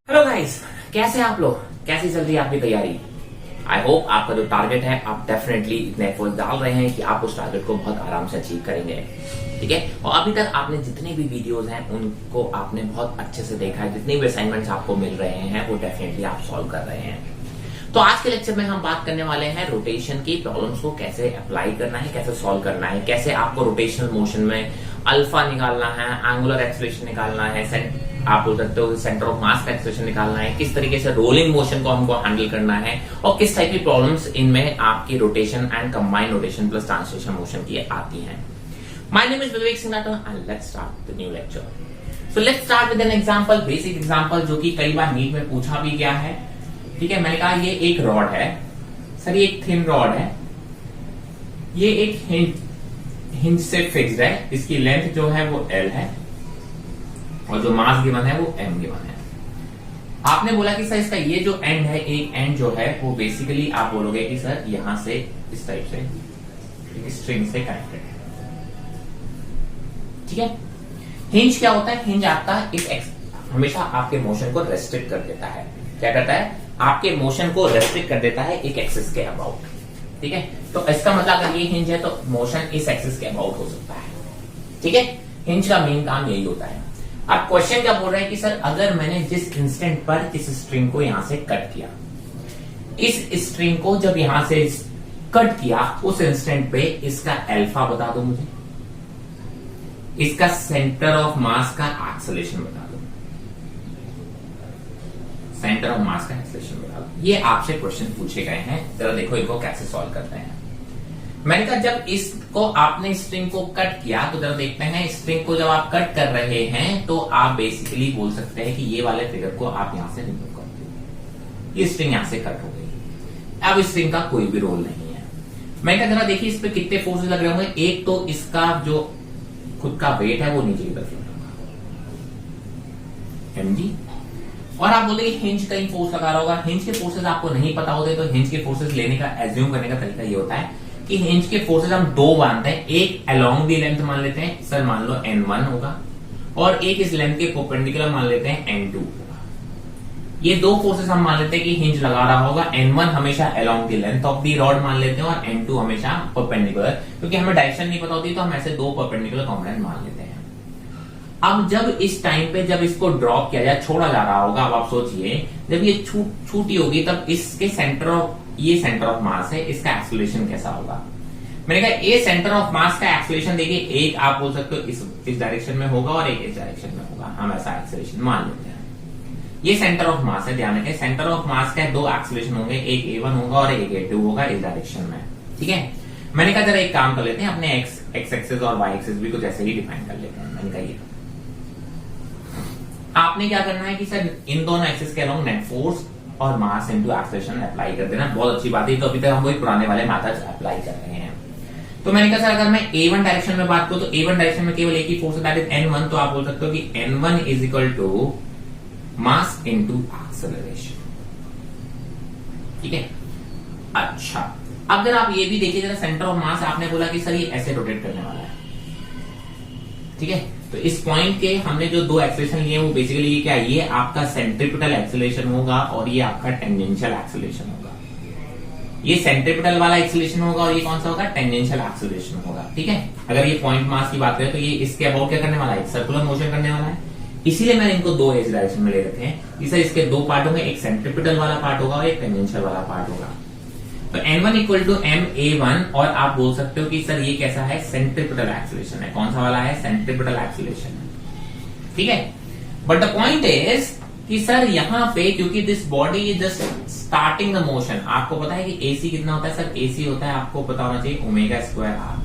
Hello guys, कैसे हैं आप लोग? कैसी चल रही है आपकी तैयारी? आई होप आपका जो टारगेट है आप डेफिनेटली इतने एफर्ट डाल रहे हैं कि आप उस टारगेट को बहुत आराम से अचीव करेंगे। ठीक है, और अभी तक आपने जितने भी वीडियोस हैं उनको आपने बहुत अच्छे से देखा है। जितने भी असाइनमेंट्स आपको मिल रहे हैं वो डेफिनेटली आप सॉल्व कर रहे हैं। तो आज के लेक्चर में हम बात करने वाले हैं रोटेशन की प्रॉब्लम्स को कैसे अप्लाई करना है, कैसे सॉल्व करना है, कैसे आपको रोटेशनल मोशन में अल्फा निकालना है, एंगुलर एक्सेलरेशन निकालना है, आप बोल सकते हो सेंटर ऑफ मास का एक्सेलरेशन निकालना है, किस तरीके से रोलिंग मोशन को हमको हैंडल करना है और किस टाइप की प्रॉब्लम्स इनमें आपकी rotation and combined rotation plus translation motion की आती हैं। My name is Vivek Singh Rathore and let's start the new lecture. So let's start with an example, basic example जो कि कई बार नीट में पूछा भी गया है। ठीक है, मैंने कहा ये एक रॉड है सर, ये एक थिन रॉड है, ये एक हिंज से फिक्स्ड है, इसकी लेंथ जो है वो L है और जो मास गिवन है वो M गिवन है। आपने बोला कि सर इसका ये जो एंड है, एक एंड जो है वो बेसिकली आप बोलोगे कि सर यहां से इस टाइप से स्ट्रिंग से कनेक्टेड है। ठीक है, हिंज क्या होता है? हिंज आपका हमेशा आपके मोशन को रेस्ट्रिक्ट कर देता है। क्या करता है? आपके मोशन को रेस्ट्रिक्ट कर देता है एक एक्सिस के अबाउट। ठीक है, तो इसका मतलब अगर ये हिंज है तो मोशन इस एक्सिस के अबाउट हो सकता है। ठीक है, हिंज का मेन काम यही होता है। अब क्वेश्चन क्या बोल रहा है कि सर अगर मैंने जिस इंस्टेंट पर इस स्ट्रिंग को यहां से कट किया, इस स्ट्रिंग को जब यहां से कट किया उस इंस्टेंट पे इसका अल्फा बता दो मुझे, इसका सेंटर ऑफ मास का एक्सेलरेशन बता दो, सेंटर ऑफ मास का एक्सेलरेशन बता दो। ये आपसे क्वेश्चन पूछे गए हैं, जरा देखो इनको कैसे सॉल्व करते हैं। मैंने कहा जब इसको आपने स्ट्रिंग को कट किया तो जरा देखते हैं, स्ट्रिंग को जब आप कट कर रहे हैं तो आप बेसिकली बोल सकते हैं कि ये वाले फिगर को आप यहां से रिमूव कर दो। ये स्ट्रिंग यहां से कट हो गई, अब स्ट्रिंग का कोई भी रोल नहीं है। मैंने कहा जरा देखिए इस पे कितने फोर्सेस लग रहे होंगे। एक तो इसका जो खुद का वेट है वो नीचे की तरफ होगा mg, और आप बोले हिंज कहीं फोर्स लगा रहा होगा। हिंज के फोर्सेस आपको नहीं पता होते तो हिंज के फोर्सेस लेने का एज्यूम करने का तरीका ये होता है कि हिंज के फोर्सेस हम दो मानते हैं, एक अलोंग दी लेंथ मान लेते हैं, सर मान लो n1 होगा, और एक इस लेंथ के परपेंडिकुलर मान लेते हैं n2 होगा। ये दो फोर्सेस हम मान लेते हैं कि हिंज लगा रहा होगा। n1 हमेशा along the length of the rod मान लेते हैं और n2 हमेशा परपेंडिकुलर, क्योंकि हमें डायरेक्शन नहीं पता होती तो हम ऐसे दो परपेंडिकुलर कॉम्पोनेंट मान लेते हैं। अब जब इस टाइम पे जब इसको ड्रॉप किया जाए, छोड़ा जा रहा होगा, अब आप सोचिए जब ये छूटी होगी तब इसके सेंटर ऑफ, ये सेंटर ऑफ मास है, इसका एक्सेलरेशन कैसा होगा? मैंने कहा ये सेंटर ऑफ मास का एक्सेलरेशन देखिए, एक आप बोल सकते हो इस डायरेक्शन में होगा और एक इस डायरेक्शन में होगा, हम ऐसा एक्सेलरेशन मान लेते हैं। ये सेंटर ऑफ मास है, ध्यान रखें सेंटर ऑफ मास का दो एक्सेलरेशन होंगे, एक A1 होगा और एक A2 होगा इस डायरेक्शन में। ठीक है, मैंने कहा जरा एक काम कर लेते हैं, अपने एक्स एक्सिस और वाई एक्सिस भी कुछ ऐसे ही डिफाइन कर लेते हैं। मैंने कहा ये आपने क्या करना है कि सर इन दोनों एक्सिस के अलोंग नेट फोर्स और मास इनटू एक्सेलरेशन अप्लाई कर देना। बहुत अच्छी बात है, तो अभी तक हम वही पुराने वाले मेथड्स अप्लाई कर रहे हैं। तो मैंने कहा सर अगर मैं A1 डायरेक्शन में बात करूं तो A1 डायरेक्शन में केवल एक ही फोर्स है, दैट इज N1, तो आप बोल सकते हो कि N1 is equal to mass into acceleration. ठीक है, अच्छा अब जरा आप ये भी देखिए, जरा सेंटर ऑफ मास आपने बोला कि सर ये ऐसे रोटेट करने वाला है। ठीक है, तो इस पॉइंट के हमने जो दो एक्सेलरेशन लिए वो बेसिकली ये क्या है, ये आपका सेंट्रीपिटल एक्सेलरेशन होगा और ये आपका टेंजेंशियल एक्सेलरेशन होगा। ये सेंट्रीपिटल वाला एक्सेलरेशन होगा और ये कौन सा होगा? टेंजेंशियल एक्सेलरेशन होगा। ठीक है, अगर ये पॉइंट मास की बात करें तो ये इसके अबाउट क्या करने वाला है? सर्कुलर मोशन करने वाला है। इसीलिए मैंने इनको दो इस डायरेक्शन में ले रखे हैं कि सर इसके दो पार्ट होंगे, एक सेंट्रीपिटल वाला पार्ट होगा और एक टेंजेंशियल वाला पार्ट होगा। तो N1 इक्वल टू MA1, और आप बोल सकते हो कि सर ये कैसा है? सेंट्रीपिटल एक्सेलरेशन है। कौन सा वाला है? सेंट्रीपिटल एक्सेलरेशन है। ठीक है, बट द पॉइंट इज कि सर यहां पे क्योंकि this body is just starting the motion, आपको पता है कि AC कितना होता है? सर AC होता है, आपको पता होना चाहिए omega square R,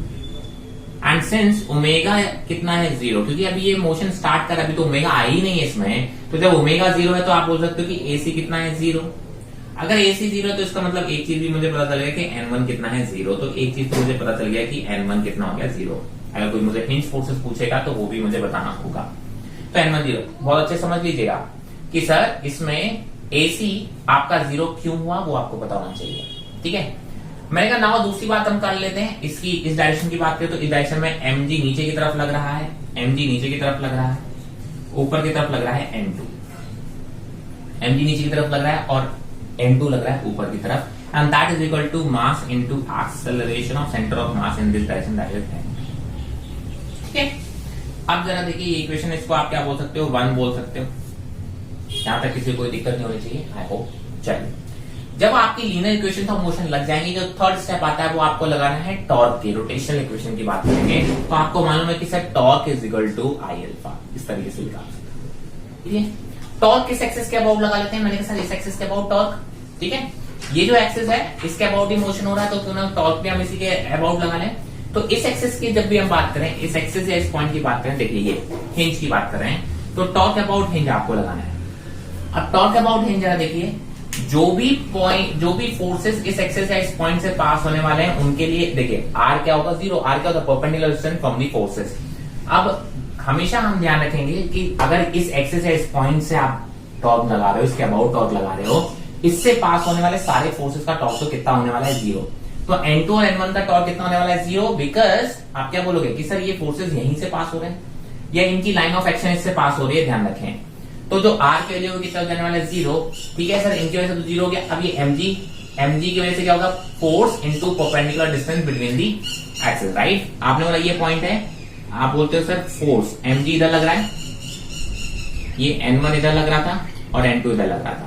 and since omega कितना है? 0, क्योंकि अभी ये मोशन स्टार्ट कर, अभी तो ओमेगा आ ही नहीं है इसमें, तो जब ओमेगा 0 है तो आप बोल सकते हो कि AC कितना है? 0। अगर AC 0 है तो इसका मतलब एक चीज भी मुझे पता चल गया कि N1 कितना है? 0। तो एक चीज तो मुझे पता चल गया कि N1 कितना हो गया? 0। अगर कोई मुझे हिंज फोर्सेस पूछेगा तो वो भी मुझे बताना होगा। तो N1 0, बहुत अच्छे समझ लीजिएगा कि सर इसमें AC आपका 0 क्यों हुआ वो आपको पता होना चाहिए। ठीक है, मैंने कहा नाउ दूसरी बात हम कर लेते हैं, इसकी इस डायरेक्शन की बात करें तो इस डायरेक्शन में mg नीचे की तरफ लग रहा है, mg नीचे की तरफ लग रहा है, ऊपर की तरफ लग रहा है n2। mg नीचे की तरफ लग रहा है और n2 लग रहा है ऊपर की तरफ, and that is equal to mass into acceleration of centre of mass in this direction, that is m। ठीक है, अब जरा देखिए ये इक्वेशन, इसको आप क्या बोल सकते हो, 1 बोल सकते हो, यहां तक किसी को कोई दिक्कत नहीं होनी चाहिए, आई होप। चलिए, जब आपकी लीनियर इक्वेशन ऑफ मोशन लग जाएंगे, जो थर्ड स्टेप आता है वो आपको लगाना है टॉर्क की, रोटेशनल इक्वेशन की बात करेंगे तो आपको मालूम है कि sir torque is equal to I alpha, इस तरीके से लिखा सकते हैं। ठीक है, टॉर्क किस एक्सिस के अबाउट लगा लेते हैं, मैंने कहा सर इस एक्सिस के अबाउट टॉर्क। ठीक है, ये जो एक्सिस है इसके अबाउट ही मोशन हो रहा है, तो क्यों ना टॉर्क भी हम इसी के अबाउट लगा लें। तो इस एक्सिस की जब भी हम बात करें, इस एक्सिस या इस पॉइंट की बात करें, देखिए ये हिंज की बात कर रहे हैं, तो टॉर्क अबाउट हिंज आपको लगाना है। अब टॉर्क अबाउट हिंज जरा देखिए, जो भी फोर्सेस इस एक्सिस या इस पॉइंट से पास होने वाले हैं उनके लिए देखिए आर क्या होगा, 0, आर क्या होता है, perpendicular distance from the forces. अब हमेशा हम ध्यान रखेंगे कि अगर इस एक्सिस या इस पॉइंट से आप टॉर्क लगा रहे हो, इसके अबाउट टॉर्क लगा रहे हो, इससे पास होने वाले सारे फोर्सेस का टॉर्क तो कितना होने वाला है, 0। तो N2 और N1 का टॉर्क कितना होने वाला है, 0, बिकॉज आप क्या बोलोगे कि सर ये फोर्सेस यहीं से पास हो रहे हैं या इनकी लाइन ऑफ एक्शन इससे पास हो रही है, ध्यान रखें। तो जो R की वैल्यू कितना जाने वाला है, 0। ठीक है सर, इनकी वजह से तो 0 हो गया। अब ये mg की वजह से क्या होगा, force into perpendicular distance between the axis, right. आपने बोला ये पॉइंट है, आप बोलते हो सर फोर्स mg इधर लग रहा है, ये N1 इधर लग रहा था और N2 इधर लग रहा था।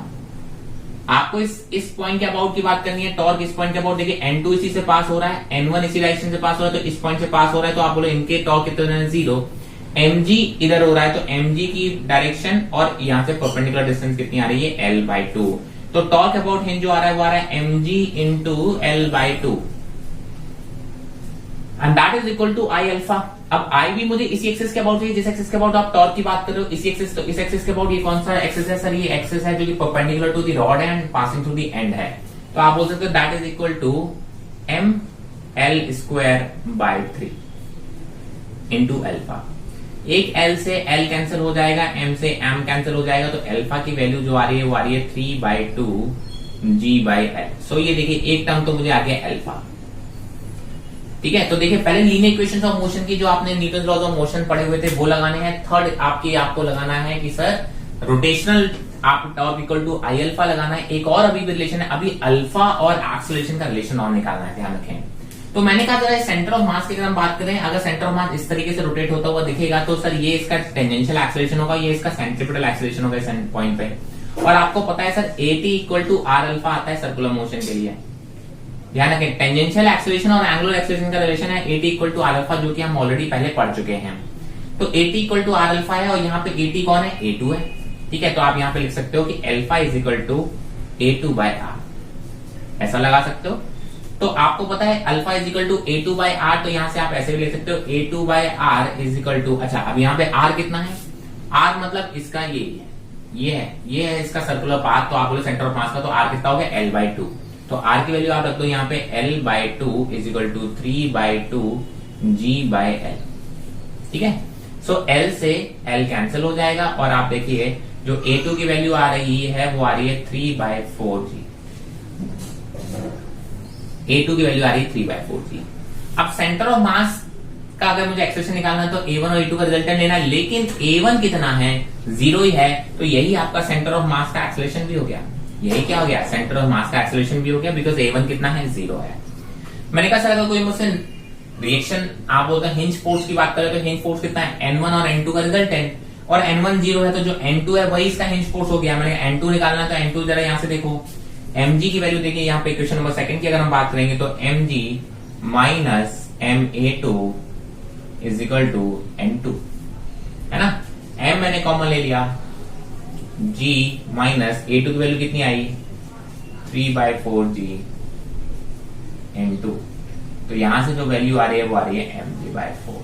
आपको इस पॉइंट के अबाउट की बात करनी है, टॉर्क इस पॉइंट के अबाउट। देखिए N2 इसी से पास हो रहा है, N1 इसी डायरेक्शन से पास हो रहा है, तो इस पॉइंट से पास हो रहा है, तो आप बोलो इनके टॉर्क कितने हैं, 0। mg इधर हो रहा है, तो mg की डायरेक्शन और यहां से परपेंडिकुलर डिस्टेंस कितनी आ रही है, l/2। तो टॉर्क अबाउट हिंज जो आ रहा है वो आ रहा है mg into l/2, and that is equal to I alpha. अब आई भी मुझे इसी एक्सिस के अबाउट चाहिए जिस एक्सिस के अबाउट आप टॉर्क की बात कर रहे हो, इसी एक्सिस। तो इस एक्सिस के अबाउट ये कौन सा एक्सिस है सर, ये एक्सिस है जो कि perpendicular to the rod and passing through the end है। तो आप बोल सकते हो that is equal to ml²/3 into alpha. एक L से L कैंसिल हो जाएगा, M से M कैंसिल हो जाएगा, तो अल्फा की वैल्यू जो आ रही है वो आ रही है 3/2 G/L। सो ये देखिए एक टर्म तो मुझे आ गया अल्फा। ठीक है, तो देखिए पहले लीनियर इक्वेशंस ऑफ मोशन की जो आपने न्यूटन लॉज ऑफ मोशन पढ़े हुए थे वो लगाने हैं। थर्ड आपको लगाना है कि सर रोटेशनल आप torque equal to I alpha लगाना है। एक और अभी भी रिलेशन है, अभी अल्फा और एक्सेलरेशन का रिलेशन और निकालना है, ध्यान रखें। तो मैंने कहा जरा सेंटर ऑफ मास की अगर हम बात करें, अगर सेंटर ऑफ मास इस तरीके से रोटेट होता हुआ दिखेगा तो सर ये इसका टेंजेंशियल एक्सेलरेशन होगा, ये इसका सेंट्रीपिटल एक्सेलरेशन होगा इस पॉइंट पे। और आपको पता है sir AT equal to r alpha आता है सर्कुलर मोशन के लिए, ध्यान रखें। टेंजेंशियल एक्सेलरेशन और एंगुलर एक्सेलरेशन का रिलेशन है AT equal to r alpha, जो कि हम ऑलरेडी पहले पढ़ चुके हैं। तो AT equal to r alpha है और यहाँ पे AT कौन है, A2 है। ठीक है, तो आप यहाँ पे लिख सकते हो कि alpha is equal to A2/R, ऐसा लगा सकते हो। तो आपको पता है alpha is equal to A2/R, तो यहां से आप ऐसे भी लिख सकते हो A2/R इज इक्वल टू, अच्छा अब यहाँ पे R कितना है, R मतलब इसका ये है इसका सर्कुलर पाथ, तो आप बोले सेंटर ऑफ मास का, तो R कितना हो गया L/2। तो R की वैल्यू आप रख दो यहाँ पे L/2 is equal to 3/2 G/L। ठीक है, सो L से L कैंसिल हो जाएगा और आप देखिए जो A2 की वैल्यू आ रही है वो आ रही है 3/4G। A2 की वैल्यू आ रही है 3/4G। अब सेंटर ऑफ मास का अगर मुझे एक्सप्रेशन निकालना है तो A1 और A2 का रिजल्टेंट लेना है, लेकिन A1 कितना है, 0 ही है, तो यही आपका सेंटर ऑफ मास का एक्सेलरेशन भी हो गया। यही क्या हो गया, सेंटर ऑफ मास का एक्सेलरेशन भी हो गया, बिकॉज A1 कितना है, 0 है। मैंने कहा सर अगर कोई मुझसे रिएक्शन आप बोलते हैं हिंज फोर्स की बात करें तो हिंज फोर्स कितना है, N1 और N2 का रिजल्टेंट, और N1 0 है तो जो N2 है वही इसका हिंज फोर्स हो गया। मैंने N2 निकालना तो N2 जरा यहां से देखो, mg की वैल्यू देखिए यहाँ पे इक्वेशन नंबर 2 की अगर हम बात करेंगे तो mg minus ma2 is equal to n2, है ना। m मैंने कॉमन ले लिया, g माइनस a2 की वैल्यू कितनी आई, 3/4G n2, तो यहां से जो वैल्यू आ रही है वो आ रही है mg/4।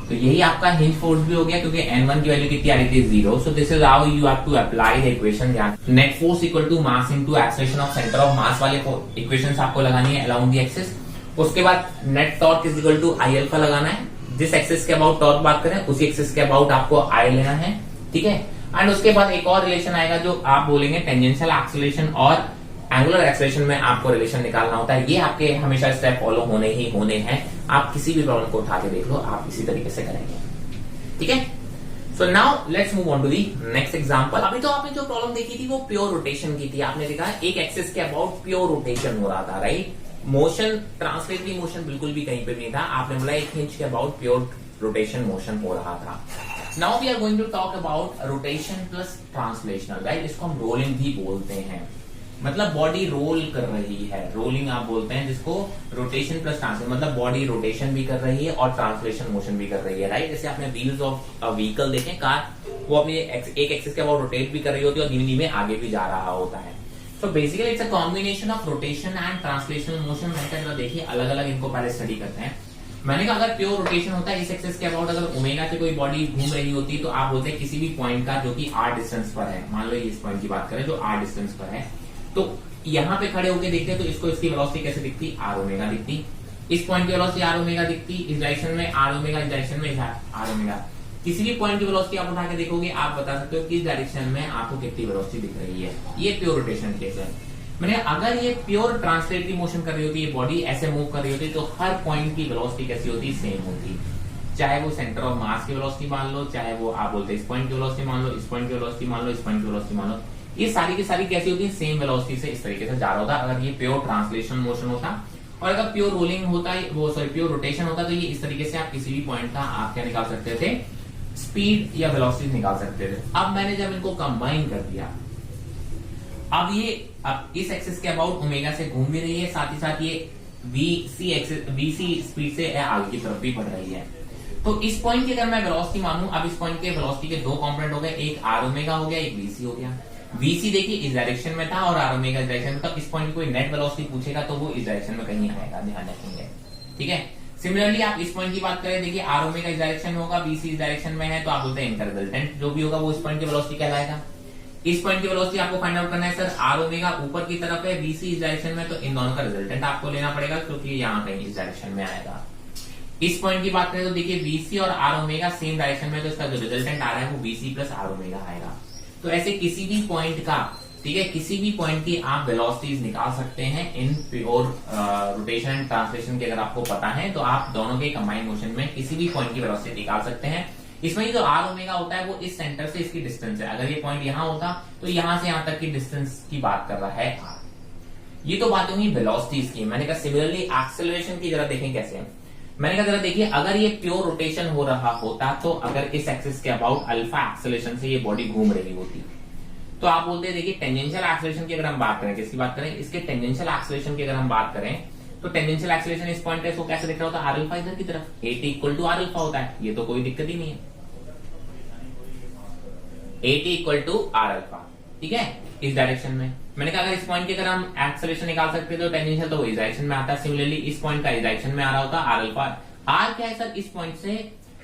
तो यही आपका हिंज फोर्स भी हो गया क्योंकि N1 की वैल्यू कितनी आ रही थी, 0। So this is how you have to apply the equation. Net force equal to mass into acceleration of centre of mass वाले इक्वेशंस आपको लगानी है अलोंग द एक्सिस। उसके बाद net torque is equal to I alpha लगाना है, जिस axis के अबाउट टॉर्क बात करें उसी एक्सिस के अबाउट आपको आई लेना है। ठीक है, एंड उसके बाद एक और रिलेशन आएगा जो आप बोलेंगे टेंजेंशियल एक्सेलरेशन और एंगुलर एक्सेलरेशन में आपको रिलेशन निकालना होता है। ये आपके हमेशा स्टेप फॉलो होने ही होने हैं, आप किसी भी प्रॉब्लम को उठा के देख लो, आप इसी तरीके से करेंगे। ठीक है, so now let's move on to the next example. अभी तो आपने जो प्रॉब्लम देखी थी वो प्योर रोटेशन की थी। आपने देखा एक एक्सिस के अबाउट प्योर रोटेशन हो रहा था, राइट। मोशन, ट्रांसलेटरी मोशन बिल्कुल भी कहीं पे नहीं था। आपने बोला एक हिंज के अबाउट प्योर रोटेशन मोशन हो रहा था। Now we are going to talk about rotation plus translational, right. इसको हम रोलिंग भी बोलते हैं, मतलब बॉडी रोल कर रही है, रोलिंग आप बोलते हैं जिसको। रोटेशन प्लस ट्रांसलेशन मतलब बॉडी रोटेशन भी कर रही है और ट्रांसलेशन मोशन भी कर रही है, राइट। जैसे आपने व्हील्स ऑफ व्हीकल देखे, कार, वो अपनी एक एक्सिस के अबाउट रोटेट भी कर रही होती है और धीमे धीमे आगे भी जा रहा होता है। So basically it's a combination of rotation and translational motion. मैंने देखिए अलग अलग इनको पहले स्टडी करते हैं। मैंने कहा अगर प्योर रोटेशन होता है इस एक्सिस के अबाउट, अगर ओमेगा से कोई बॉडी घूम रही होती तो आप बोलते हैं किसी भी पॉइंट का जो कि r डिस्टेंस पर है, मान लो इस पॉइंट की बात करें जो r डिस्टेंस पर है, तो यहाँ पे खड़े होकर देखते तो इसको इसकी वेलोसिटी कैसे दिखती, r ओमेगा दिखती। इस पॉइंट की वेलोसिटी r ओमेगा दिखती, इस डायरेक्शन में r ओमेगा, इस डायरेक्शन में r ओमेगा। किसी भी पॉइंट की वेलोसिटी आप उठा के देखोगे, आप बता सकते हो किस डायरेक्शन में आपको कितनी वेलोसिटी दिख रही है। ये प्योर रोटेशन केस है। मैंने अगर ये प्योर ट्रांसलेटरी मोशन कर रही होती, ये बॉडी ऐसे मूव कर रही होती, तो हर पॉइंट की वेलोसिटी कैसी होती, सेम होती। चाहे वो सेंटर ऑफ मास की वेलोसिटी मान लो, चाहे वो आप बोलते इस पॉइंट की वेलोसिटी मान लो, इस पॉइंट की वेलोसिटी मान लो, इस पॉइंट की वेलोसिटी मान लो, ये सारी की सारी कैसी होती है, सेम वेलोसिटी से इस तरीके से जा रहा होता अगर ये प्योर ट्रांसलेशन मोशन होता। और अगर प्योर रोलिंग होता, वो सॉरी प्योर रोटेशन होता, तो ये इस तरीके से आप किसी भी पॉइंट का आप क्या निकाल सकते थे, स्पीड या वेलोसिटी निकाल सकते थे। अब मैंने जब इनको कंबाइन कर दिया, अब इस एक्सिस के अबाउट ओमेगा से घूम भी रही है, साथ ही साथ ये वीसी स्पीड से आगे की तरफ भी बढ़ रही है। तो इस पॉइंट की अगर मैं वेलोसिटी मानूं, अब इस पॉइंट के वेलोसिटी के दो कंपोनेंट हो गए, एक r ओमेगा हो गया, एक vc हो गया। vc देखिए इस डायरेक्शन में था और r ओमेगा इस डायरेक्शन में था। इस पॉइंट की कोई नेट वेलोसिटी पूछेगा तो वो इस डायरेक्शन में कहीं आएगा, ध्यान रखेंगे, ठीक है। सिमिलरली आप इस पॉइंट की बात करें, देखिए r ओमेगा इस डायरेक्शन में होगा, vc इस डायरेक्शन में है, तो आप बोलते हैं इनका रिजल्टेंट जो भी होगा वो इस पॉइंट की वेलोसिटी कहलाएगा। इस पॉइंट की वेलोसिटी आपको फाइंड आउट करना है, सर r ओमेगा ऊपर की तरफ है, vc इस डायरेक्शन में, तो इन दोनों का रिजल्टेंट आपको लेना पड़ेगा क्योंकि यहाँ कहीं इस डायरेक्शन में आएगा। इस पॉइंट की बात करें तो देखिए vc और r ओमेगा सेम डायरेक्शन में, तो इसका जो रिजल्टेंट आ रहा है वो vc प्लस r ओमेगा आएगा। तो ऐसे किसी भी पॉइंट का, ठीक है, किसी भी पॉइंट की आप वेलोसिटीज निकाल सकते हैं in pure rotation and translation के। अगर आपको पता है तो आप दोनों के कंबाइंड मोशन में किसी भी पॉइंट की वेलोसिटी निकाल सकते हैं। इसमें जो r ओमेगा होता है वो इस सेंटर से इसकी डिस्टेंस है। अगर ये पॉइंट यहां होता तो यहां से यहां तक की डिस्टेंस की बात कर रहा है r। ये तो बात हुई वेलोसिटीज की। मैंने कहा सिमिलरली एक्सेलरेशन की जरा देखें कैसे है। मैंने कहा जरा देखिए, अगर ये प्योर रोटेशन हो रहा होता तो अगर इस एक्सिस के अबाउट अल्फा एक्सेलरेशन से ये बॉडी घूम रही होती तो आप बोलते हैं देखिए टेंजेंशियल एक्सेलरेशन की अगर हम बात करें, किसकी बात करें, इसके टेंजेंशियल एक्सेलरेशन की अगर हम बात करें तो टेंजेंशियल एक्सेलरेशन इस पॉइंट पे कैसे दिख रहा होता है, r अल्फा इधर की तरफ, at equal to r alpha होता है। ये तो कोई दिक्कत ही नहीं है, at equal to r alpha, ठीक है, इस डायरेक्शन में। मैंने कहा अगर इस पॉइंट की अगर हम एक्सेलरेशन निकाल सकते तो टेंजेंशियल तो वो इस डायरेक्शन में आता है। सिमिलरली इस पॉइंट का इस डायरेक्शन में आ रहा होता r अल्फा। r क्या है सर, इस पॉइंट से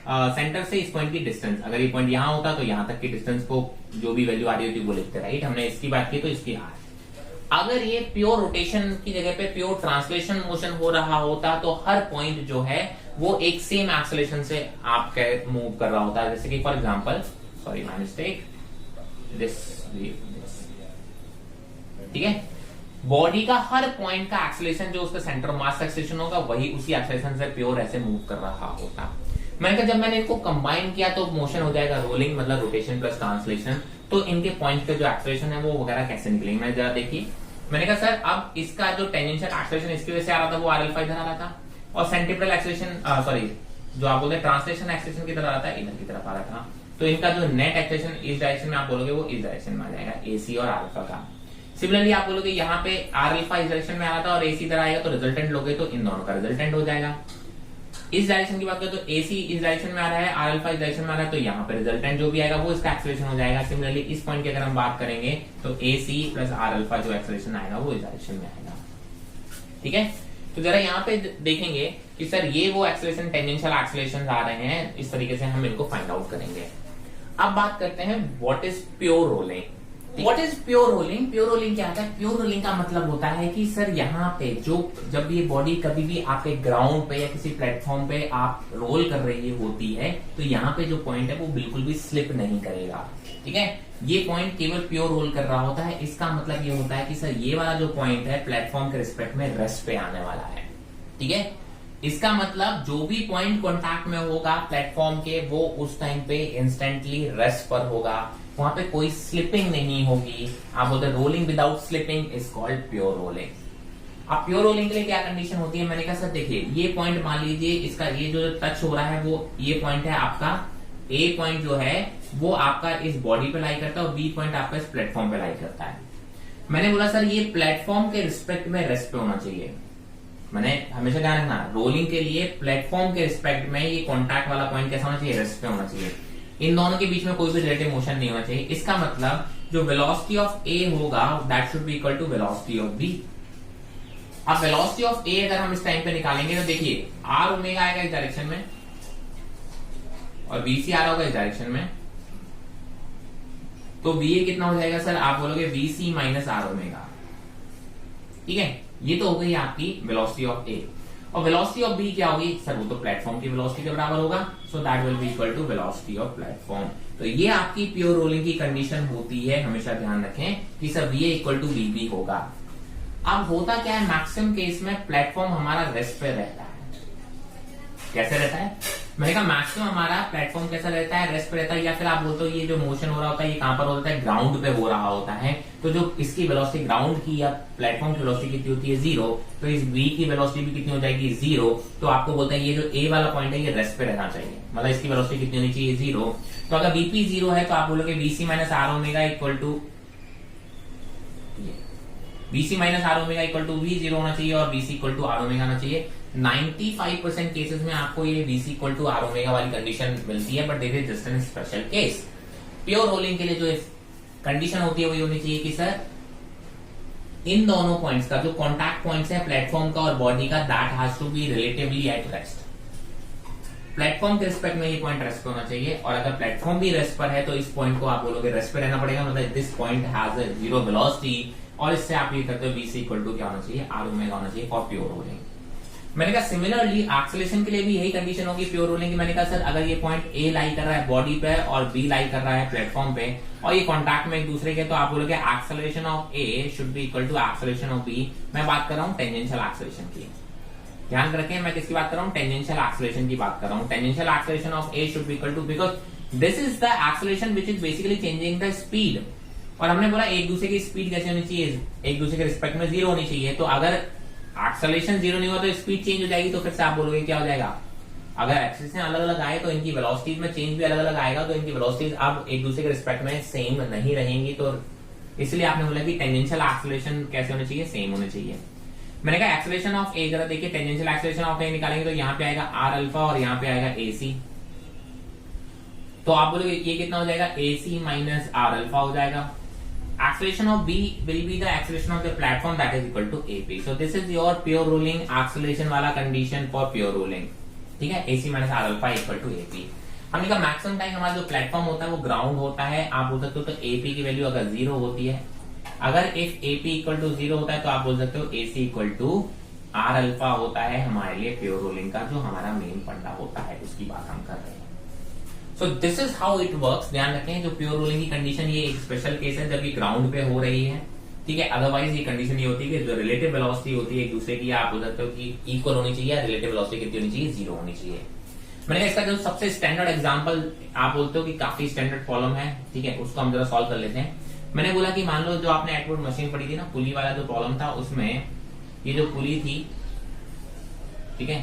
सेंटर से इस पॉइंट की डिस्टेंस। अगर ये पॉइंट यहां होता तो यहां तक की डिस्टेंस को जो भी वैल्यू आ रही होती वो लिखते, राइट। हमने इसकी बात की तो इसकी r। अगर ये प्योर रोटेशन की जगह पे प्योर ट्रांसलेशन मोशन हो रहा होता तो हर पॉइंट जो है वो एक सेम एक्सेलरेशन से आप मूव कर रहा होता है। जैसे कि for example, sorry my mistake, this, ठीक है, बॉडी का हर पॉइंट का एक्सेलरेशन जो उसका सेंटर मास एक्सेलरेशन होगा वही उसी एक्सेलरेशन से प्योर ऐसे मूव कर रहा होता। मैंने कहा जब मैंने इसको कंबाइन किया तो मोशन हो जाएगा रोलिंग, मतलब रोटेशन प्लस ट्रांसलेशन। तो इनके पॉइंट पे जो एक्सेलरेशन है वो वगैरह कैसे निकलेंगे, मैं जरा देखिए। मैंने कहा सर अब इसका जो टेंजेंशियल एक्सेलरेशन इसकी वजह से आ रहा था वो r अल्फा इधर आ रहा था, और सेंट्रिपेटल एक्सेलरेशन सॉरी जो आप बोलते हैं ट्रांसलेशन एक्सेलरेशन की तरफ आ रहा था, इधर की तरफ आ रहा था। तो इनका जो नेट एक्सेलरेशन इस डायरेक्शन में आप बोलोगे वो इस डायरेक्शन में आ जाएगा, ac और r अल्फा का। सिमिलरली आप बोलोगे यहाँ पे r अल्फा इस डायरेक्शन में आ रहा था और ac इधर आएगा, तो रिजल्टेंट लोगे तो इन दोनों का रिजल्टेंट हो जाएगा। इस डायरेक्शन की बात करें तो AC इस डायरेक्शन में आ रहा है, r अल्फा इस डायरेक्शन में आ रहा है, तो यहाँ पे रिजल्टेंट जो भी आएगा वो इसका एक्सेलरेशन हो जाएगा। सिमिलरली इस पॉइंट की अगर हम बात करेंगे तो AC प्लस r अल्फा जो एक्सेलरेशन आएगा वो इस डायरेक्शन में आएगा, ठीक है। तो जरा यहाँ पे देखेंगे कि सर ये वो एक्सेलरेशन टेंजेंशियल एक्सेलरेशन आ रहे हैं, इस तरीके से हम इनको फाइंड आउट करेंगे। अब बात करते हैं what is pure rolling. What is pure rolling? Pure rolling क्या होता है? प्योर रोलिंग का मतलब होता है कि सर यहाँ पे जो जब ये बॉडी कभी भी आपके ग्राउंड पे या किसी प्लेटफॉर्म पे आप रोल कर रही होती है तो यहाँ पे जो पॉइंट है वो बिल्कुल भी स्लिप नहीं करेगा, ठीक है। ये पॉइंट केवल प्योर रोल कर रहा होता है। इसका मतलब ये होता है कि सर ये वाला जो पॉइंट है प्लेटफॉर्म के रिस्पेक्ट में रेस्ट पे आने वाला है, ठीक है। इसका मतलब जो भी पॉइंट कॉन्टैक्ट में होगा प्लेटफॉर्म के, वो उस टाइम पे इंस्टेंटली रेस्ट पर होगा, वहां पे कोई स्लिपिंग नहीं होगी। आप बोलते rolling without slipping is called pure rolling. अब प्योर रोलिंग के लिए क्या कंडीशन होती है, मैंने कहा सर देखिए ये पॉइंट मान लीजिए इसका ये जो टच हो रहा है वो ये पॉइंट है आपका, ए पॉइंट जो है वो आपका इस बॉडी पे लाई करता है और बी पॉइंट आपका इस प्लेटफॉर्म पे लाई करता है। मैंने बोला सर ये प्लेटफॉर्म के रिस्पेक्ट में रेस्ट पे होना चाहिए। मैंने हमेशा ध्यान रखना रोलिंग के लिए प्लेटफॉर्म के रिस्पेक्ट में ये कॉन्टैक्ट वाला पॉइंट कैसा होना चाहिए, रेस्ट पे होना चाहिए। इन दोनों के बीच में कोई भी रिलेटिव मोशन नहीं होना चाहिए। इसका मतलब जो वेलोसिटी ऑफ ए होगा that should be equal to velocity of B. अब वेलोसिटी ऑफ ए अगर हम इस टाइम पे निकालेंगे तो देखिए आर ओमेगा आएगा इस डायरेक्शन में और बीसी आ रहा होगा इस डायरेक्शन में, तो वीए कितना हो जाएगा सर, आप बोलोगे वीसी माइनस आर ओमेगा। ठीक है, ये तो हो गई आपकी वेलोसिटी ऑफ ए। और वेलोसिटी ऑफ बी क्या होगी सर, वो तो प्लेटफॉर्म की वेलोसिटी के बराबर होगा, so that will be equal to velocity of platform. तो ये आपकी प्योर रोलिंग की कंडीशन होती है, हमेशा ध्यान रखें कि सर वीए इक्वल टू वीबी होगा। अब होता क्या है, मैक्सिमम केस में प्लेटफॉर्म हमारा रेस्ट पे रहता है। कैसे रहता है, मैंने कहा मैक्सिमम हमारा प्लेटफॉर्म कैसा रहता है, रेस्ट पे रहता है, या फिर आप बोलते हो ये जो मोशन हो रहा होता है ये कहां पर होता है, ग्राउंड पे हो रहा होता है। तो जो इसकी वेलोसिटी ग्राउंड की या प्लेटफॉर्म की वेलोसिटी कितनी होती है, 0, तो इस बी की वेलोसिटी भी कितनी हो जाएगी, 0। तो आपको बोलते हैं ये जो ए वाला पॉइंट है ये रेस्ट पे रहना चाहिए, मतलब इसकी वेलोसिटी कितनी होनी चाहिए, 0। तो अगर बीपी 0 है तो आप बोलोगे BC minus r omega equal to BC minus r omega equal to v 0 होना चाहिए और BC equal to r omega होना चाहिए। 95% केसेस में आपको ये BC equal to r omega वाली कंडीशन मिलती है, but this is just an special case. Pure rolling के लिए जो कंडीशन होती है वही होनी चाहिए कि सर इन दोनों पॉइंट्स का जो कॉन्टैक्ट पॉइंट्स है प्लेटफॉर्म का और बॉडी का, that has to be relatively at rest. Platform के रिस्पेक्ट में ये पॉइंट रेस्ट पे होना चाहिए, और अगर प्लेटफॉर्म भी रेस्ट पर है तो इस पॉइंट को आप बोलोगे रेस्ट पे रहना पड़ेगा, मतलब this point has a 0 velocity. और इससे आप ये करते हो बीसी इक्वल टू क्या होना चाहिए, आर ओमेगा होना चाहिए फॉर प्योर रोलिंग। मैंने कहा सिमिलरली एक्सेलरेशन के लिए भी यही कंडीशन होगी प्योर रोलिंग की। मैंने कहा सर अगर ये पॉइंट ए लाई कर रहा है बॉडी पे और बी लाई कर रहा है प्लेटफॉर्म पे और ये कॉन्टैक्ट में एक दूसरे के, तो आप बोलोगे acceleration of A should be equal to acceleration of B. मैं बात कर रहा हूं टेंजेंशियल एक्सेलरेशन की, ध्यान रखें मैं किसकी बात कर रहा हूं, टेंजेंशियल एक्सेलरेशन की बात कर रहा हूं। Tangential acceleration of A should be equal to, because this is the acceleration which is basically changing the speed. और हमने बोला एक दूसरे की स्पीड कैसे होनी चाहिए, एक दूसरे के रिस्पेक्ट में 0 होनी चाहिए। तो अगर एक्सेलरेशन 0 नहीं हुआ तो स्पीड चेंज हो जाएगी, तो फिर से आप बोलोगे क्या हो जाएगा, अगर एक्सेलरेशन अलग अलग आए तो इनकी वेलोसिटीज में चेंज भी अलग अलग आएगा, तो इनकी वेलोसिटीज अब एक दूसरे के रिस्पेक्ट में सेम नहीं रहेंगी। तो इसलिए आपने बोला कि टेंजेंशियल एक्सेलरेशन कैसे होने चाहिए, सेम होने चाहिए। मैंने कहा एक्सेलरेशन ऑफ ए, जरा देखिए टेंजेंशियल एक्सेलरेशन ऑफ ए निकालेंगे तो यहाँ पे आएगा आर अल्फा और यहाँ पे आएगा एसी। तो आप बोलोगे ये कितना हो जाएगा, एसी माइनस आर अल्फा हो जाएगा। Acceleration of B will be the acceleration of the platform that is equal to AP. So this is your pure rolling acceleration वाला condition for pure rolling. ठीक है, AC minus R alpha equal to AP. हमने कहा maximum time हमारा जो platform होता है वो ग्राउंड होता है। आप बोल सकते हो तो AP की वैल्यू अगर 0 होती है, अगर if AP equal to 0 होता है तो आप बोल सकते हो AC equal to R alpha होता है हमारे लिए प्योर रोलिंग का जो हमारा मेन फंडा होता है, उसकी बात हम कर रहे हैं। सो this is how it works. ध्यान रखें जो प्योर रोलिंग की कंडीशन ये एक स्पेशल केस है जब ये ग्राउंड पे हो रही है, ठीक है। अदरवाइज ये कंडीशन ये होती है कि जो रिलेटिव वेलोसिटी होती है एक दूसरे की, आप बोल सकते हो कि इक्वल होनी चाहिए, रिलेटिव वेलोसिटी कितनी होनी चाहिए, 0 होनी चाहिए। मैंने कहा इसका जो सबसे स्टैंडर्ड एग्जांपल आप बोलते हो कि काफी स्टैंडर्ड प्रॉब्लम है, ठीक है, उसको हम जरा सॉल्व कर लेते हैं। मैंने बोला कि मान लो जो आपने एटवुड मशीन पढ़ी थी ना, पुली वाला जो प्रॉब्लम था, उसमें ये जो पुली थी, ठीक है,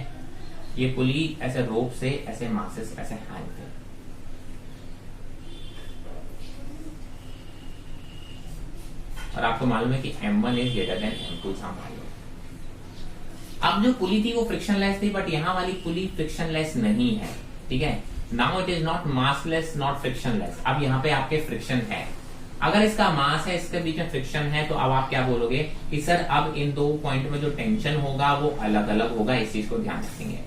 ये पुली ऐसे रोप से ऐसे मासेस ऐसे हैंग थे, और आपको मालूम है कि M1 is greater than M2 संभालो। अब जो पुली थी वो फ्रिक्शनलेस थी, बट यहाँ वाली पुली फ्रिक्शनलेस नहीं है, ठीक है। Now it is not massless not frictionless. अब यहाँ पे आपके फ्रिक्शन है, अगर इसका मास है इसके बीच में फ्रिक्शन है, तो अब आप क्या बोलोगे कि सर अब इन दो पॉइंट में जो टेंशन होगा वो अलग अलग होगा, इस चीज को ध्यान रखेंगे,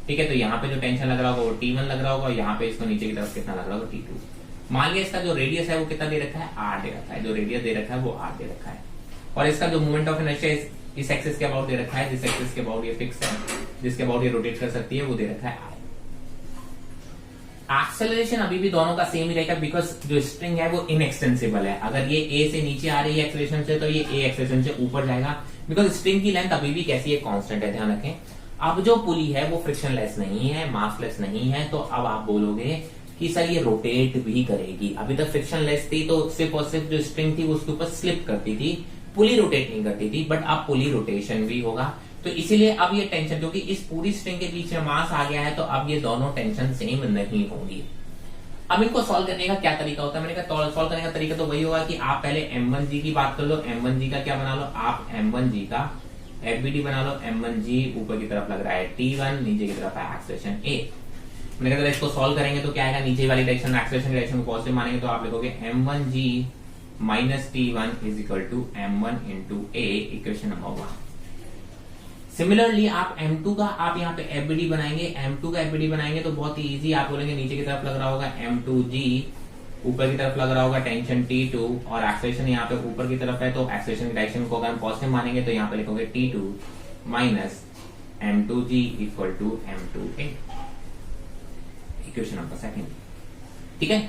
ठीक है। तो यहाँ पे जो टेंशन लग रहा होगा वो T1 लग रहा होगा, और यहाँ पे इसको नीचे की तरफ कितना लग रहा होगा, T2। मान लिया इसका जो रेडियस है वो कितना दे रखा है, R दे रखा है, जो रेडियस दे रखा है वो R दे रखा है, और इसका जो मोमेंट ऑफ इनर्शिया इस एक्सिस के अबाउट दे रखा है, जिस एक्सिस के अबाउट ये फिक्स है, जिसके अबाउट ये रोटेट कर सकती है, वो दे रखा है I। एक्सेलरेशन अभी भी दोनों का सेम ही रहेगा, बिकॉज जो स्ट्रिंग है वो इनएक्सटेंसिबल है। अगर ये A से नीचे आ रही है एक्सेलरेशन से, तो ये A एक्सेलरेशन से ऊपर जाएगा, बिकॉज स्ट्रिंग की लेंथ अभी भी कैसी है, कांस्टेंट है, ध्यान रखें। अब जो पुली है वो फ्रिक्शनलेस नहीं है, मासलेस नहीं है, तो अब आप बोलोगे कि सर ये रोटेट भी करेगी। अभी तक फ्रिक्शनलेस थी तो सिर्फ और सिर्फ जो स्ट्रिंग थी उसके ऊपर स्लिप करती थी, पुली रोटेट नहीं करती थी, बट अब पुली रोटेशन भी होगा। तो इसीलिए अब ये टेंशन, क्योंकि इस पूरी स्ट्रिंग के बीच में मास आ गया है, तो अब ये दोनों टेंशन सेम नहीं होंगी। अब इनको सॉल्व करने का क्या तरीका होता है? मैंने कहा सॉल्व करने का तरीका तो वही होगा कि आप पहले M1G की बात कर लो। M1G का क्या बना लो आप? M1G का FBD बना लो। M1G ऊपर की तरफ लग रहा है T1, नीचे की तरफ है एक्सेलरेशन A। मैंने कहा इसको सॉल्व करेंगे तो क्या आएगा? नीचे वाली डायरेक्शन एक्सेलरेशन डायरेक्शन को पॉजिटिव मानेंगे तो आप लिखोगे M1G minus T1 is equal to M1 into A, equation number 1। Similarly आप M2 का आप यहाँ पे FBD बनाएंगे। M2 का FBD बनाएंगे तो बहुत ही इजी, आप बोलेंगे नीचे की तरफ लग रहा होगा M2G, ऊपर की तरफ लग रहा होगा टेंशन T2 और एक्सेलरेशन यहाँ पे ऊपर की तरफ है, तो एक्सेलरेशन की डायरेक्शन को अगर हम पॉजिटिव मानेंगे तो यहाँ पे लिखोगे T2 minus M2G equal to M2A, equation number 2। ठीक है,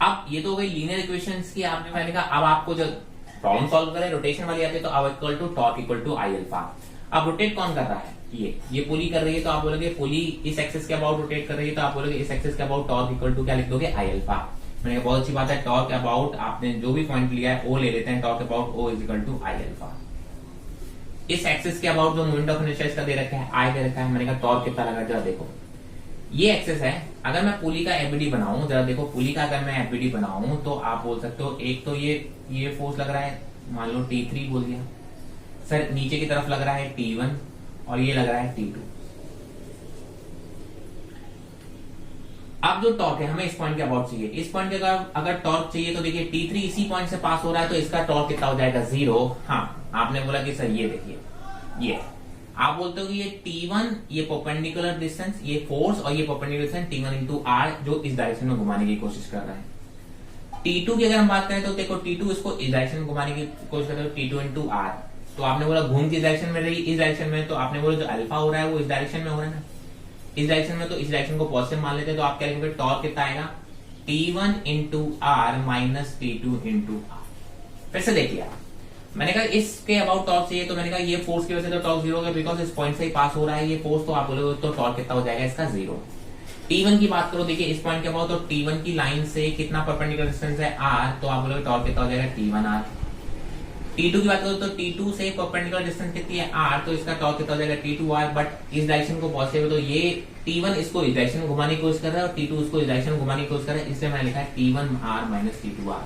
अब ये तो हो गई लीनियर इक्वेशंस की। आपने मैंने कहा अब आपको जब प्रॉब्लम सॉल्व करें रोटेशन वाली आती है तो अब equal to torque equal to I alpha. अब रोटेट कौन कर रहा है? ये पुली कर रही है, तो आप बोलोगे पुली इस एक्सिस के अबाउट रोटेट कर रही है, तो आप बोलोगे इस एक्सिस के अबाउट टॉर्क इक्वल टू क्या लिख दोगे? आई अल्फा। मैंने कहा बहुत अच्छी बात है, टॉर्क अबाउट आपने जो भी पॉइंट लिया है ओ ले लेते हैं, torque about O is equal to I alpha. इस एक्सिस के अबाउट जो मोमेंट ऑफ इनर्शिया इसका दे रखा है आई दे रखा है। मैंने कहा टॉर्क कितना लगा? जरा देखो ये एक्सेस है, अगर मैं पुली का एफबीडी बनाऊं, जरा देखो पुली का अगर मैं एफबीडी बनाऊं तो आप बोल सकते हो एक तो ये फोर्स लग रहा है, मान लो T3 बोल दिया सर, नीचे की तरफ लग रहा है T1 और ये लग रहा है T2। अब जो टॉर्क है हमें इस पॉइंट के अबाउट चाहिए, इस पॉइंट के अगर टॉर्क चाहिए तो देखिए T3 इसी पॉइंट से पास हो रहा है तो इसका टॉर्क कितना हो जाएगा? 0। हाँ, आपने बोला कि सर ये देखिए, ये आप बोलते हो कि ये T1 ये परपेंडिकुलर डिस्टेंस, ये फोर्स और ये perpendicular distance T1 into R जो इस डायरेक्शन में घुमाने की कोशिश कर रहा है। T2 की अगर हम बात करें तो देखो T2 इसको इस डायरेक्शन में घुमाने की कोशिश कर रहे हो, T2 इंटू R। तो आपने बोला घूम की डायरेक्शन में रही, इस डायरेक्शन में, तो आपने बोला जो अल्फा हो रहा है वो इस डायरेक्शन में हो रहा है ना, इस डायरेक्शन में, तो इस डायरेक्शन को पॉजिटिव मान लेते हैं, तो आप क्या लिखेंगे? टॉर्क कितना आएगा? T1 into R minus T2 into R। फिर से देखिए आप, मैंने कहा इसके अबाउट टॉर्क चाहिए, तो मैंने कहा ये फोर्स की वजह से तो टॉर्क 0 हो गया, बिकॉज इस पॉइंट से ही पास हो रहा है ये फोर्स, तो आप बोलोगे तो टॉर्क कितना हो जाएगा इसका? 0। T1 की बात करो, देखिए इस पॉइंट के अबाउट, तो T1 की लाइन से कितना परपेंडिकुलर डिस्टेंस है? R, तो आप बोलोगे टॉर्क कितना हो जाएगा? T1R। T2 की बात करो तो T2 से परपेंडिकुलर डिस्टेंस कितनी है? R, तो इसका टॉर्क कितना हो जाएगा? T2R। बट इस डायरेक्शन को पॉजिटिव है तो ये T1 इसको इस डायरेक्शन में घुमाने की कोशिश कर रहा है और T2 इसको इस डायरेक्शन में घुमाने की कोशिश कर रहा है, इसलिए मैंने लिखा है T1R minus T2R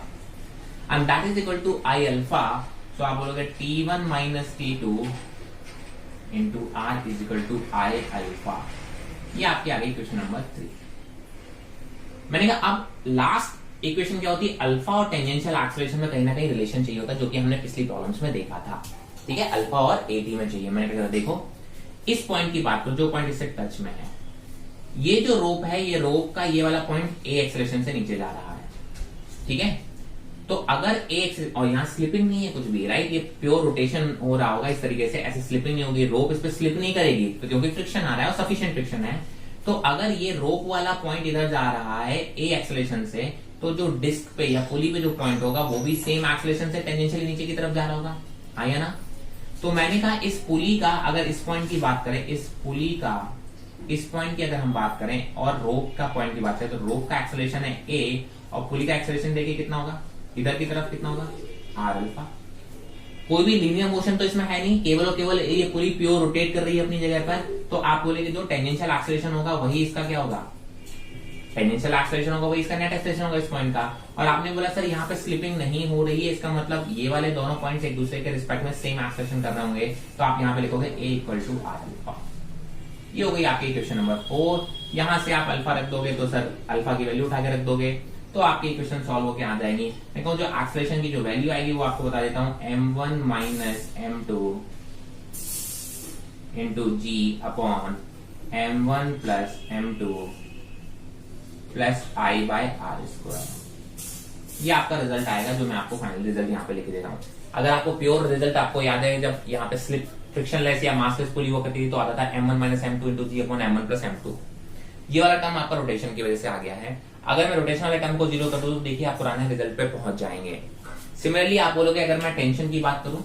and that is equal to I alpha. तो आप बोलोगे T1 minus T2 into R is equal to I alpha. ये आपकी आ गई इक्वेशन नंबर 3। मैंने कहा अब लास्ट इक्वेशन क्या होती है? अल्फा और टेंजेंशियल एक्सेलरेशन में कहीं ना कहीं रिलेशन चाहिए होता है, जो कि हमने पिछली प्रॉब्लम्स में देखा था। ठीक है, अल्फा और एटी में चाहिए। मैंने कहा देखो इस पॉइंट की बात करो, जो पॉइंट इससे टच में है, ये जो रोप है, ये रोप का ये वाला पॉइंट ए एक्सेलरेशन से नीचे जा रहा है। ठीक है, तो अगर ए और यहाँ स्लिपिंग नहीं है कुछ भी, राइट, ये प्योर रोटेशन हो रहा होगा इस तरीके से, ऐसे स्लिपिंग नहीं होगी, रोप इस पे स्लिप नहीं करेगी तो क्योंकि फ्रिक्शन आ रहा है और सफिशिएंट फ्रिक्शन है। तो अगर ये रोप वाला पॉइंट इधर जा रहा है ए एक्सेलरेशन से, तो जो डिस्क पे या पुली पे जो पॉइंट होगा वो भी सेम एक्सेलरेशन से टेंजेंशियली नीचे की तरफ जा रहा होगा। आया ना? तो मैंने कहा इस पुली का, अगर इस पॉइंट की बात करें, इस पुली का इस पॉइंट की अगर हम बात करें और रोप का पॉइंट की बात करें, तो रोप का एक्सेलरेशन है ए और पुली का एक्सेलरेशन देखिए कितना होगा, इधर की तरफ कितना होगा? R alpha. कोई भी लीनियर मोशन तो इसमें है नहीं, केवल और केवल ये पूरी प्योर रोटेट कर रही है अपनी जगह पर। तो आप बोलेंगे जो टेंजेंशियल एक्सेलरेशन होगा वही इसका क्या होगा? टेंजेंशियल एक्सेलरेशन होगा वही इसका नेट एक्सेलरेशन होगा इस पॉइंट का। और आपने बोला सर यहाँ पे स्लिपिंग नहीं हो रही है, इसका मतलब ये वाले दोनों पॉइंट्स एक दूसरे के रिस्पेक्ट में सेम एक्सेलरेशन कर रहे होंगे, तो आप यहाँ पे लिखोगे ए इक्वल टू आर अल्फा। ये हो गई आपकी इक्वेशन नंबर 4। यहां से आप अल्फा रख दोगे तो सर अल्फा की वैल्यू उठा के रख दोगे तो आपकी इक्वेशन सॉल्व होकर आ जाएगी। देखो जो एक्सेलरेशन की जो वैल्यू आएगी वो आपको बता देता हूं, m1 minus m2 into g upon m1 plus m2 plus I by R square. ये आपका रिजल्ट आएगा जो मैं आपको फाइनल रिजल्ट यहाँ पे लिख दे रहा हूँ। अगर आपको प्योर रिजल्ट आपको याद है, जब यहाँ पे स्लिप फ्रिक्शनलेस या मासलेस पुली हुआ करती थी तो आता था m1 minus m2 into g upon m1 plus m2। ये वाला टर्म आपका रोटेशन की वजह से आ गया है। अगर मैं रोटेशन वाले टर्म को जीरो कर दूं तो देखिए आप पुराने रिजल्ट पे पहुंच जाएंगे। सिमिलरली आप बोलोगे अगर मैं टेंशन की बात करूं,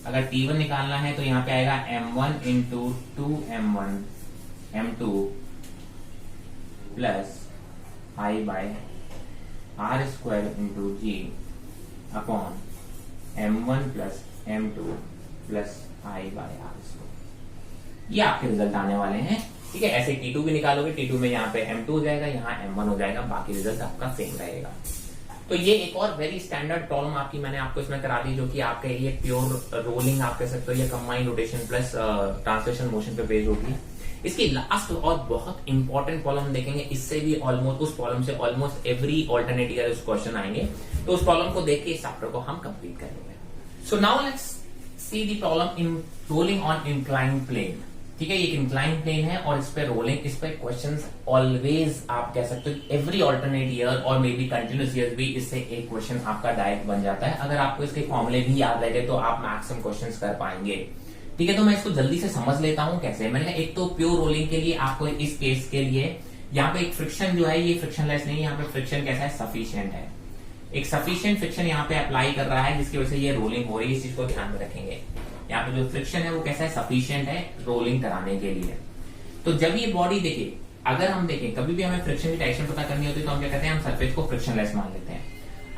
अगर T1 निकालना है तो यहाँ पे आएगा M1 into 2M1 M2 plus I by R square into G upon M1 plus M2 plus I by R square. ये आपके रिजल्ट आने वाले हैं। ठीक है, ऐसे T2 भी निकालोगे, T2 में यहाँ पे M2 हो जाएगा, यहाँ M1 हो जाएगा, बाकी रिजल्ट आपका सेम रहेगा। तो ये एक और वेरी स्टैंडर्ड प्रॉब्लम आपकी मैंने आपको इसमें करा दी, जो कि आपके ये प्योर रोलिंग आप कह सकते हो, ये combined rotation plus translation motion पे बेस्ड होगी। इसकी लास्ट और बहुत इंपॉर्टेंट प्रॉब्लम देखेंगे, इससे भी ऑलमोस्ट उस प्रॉब्लम से ऑलमोस्ट एवरी ऑल्टरनेट ईयर उस क्वेश्चन आएंगे, तो उस प्रॉब्लम को देख के इस चैप्टर को हम कंप्लीट करेंगे। So now let's see the problem in rolling on inclined plane. ठीक है, ये एक इंक्लाइन प्लेन है और इस पे रोलिंग, इस पे क्वेश्चंस ऑलवेज आप कह सकते हो एवरी ऑल्टरनेट ईयर और मे बी कंटिन्यूस ईयर भी इससे एक क्वेश्चन आपका डायरेक्ट बन जाता है। अगर आपको इसके फॉर्मूले भी याद रह गए तो आप मैक्सिमम क्वेश्चंस कर पाएंगे। ठीक है, तो मैं इसको जल्दी से समझ लेता हूं कैसे। मैंने कहा एक तो प्योर रोलिंग के लिए आपको इस केस के लिए यहाँ पे एक फ्रिक्शन जो है ये फ्रिक्शनलेस नहीं है, यहाँ पे फ्रिक्शन कैसा है, सफिशिएंट है। एक सफिशिएंट फ्रिक्शन यहाँ पे अप्लाई कर रहा है जिसकी वजह से ये रोलिंग हो रही है, इस चीज को ध्यान में रखेंगे। यहाँ पे जो फ्रिक्शन है वो कैसा है, सफिशिएंट है रोलिंग कराने के लिए। तो जब ये बॉडी देखिए, अगर हम देखें कभी भी हमें फ्रिक्शन की डायरेक्शन पता करनी होती है तो हम क्या कहते हैं, हम सरफेस को फ्रिक्शनलेस मान लेते हैं।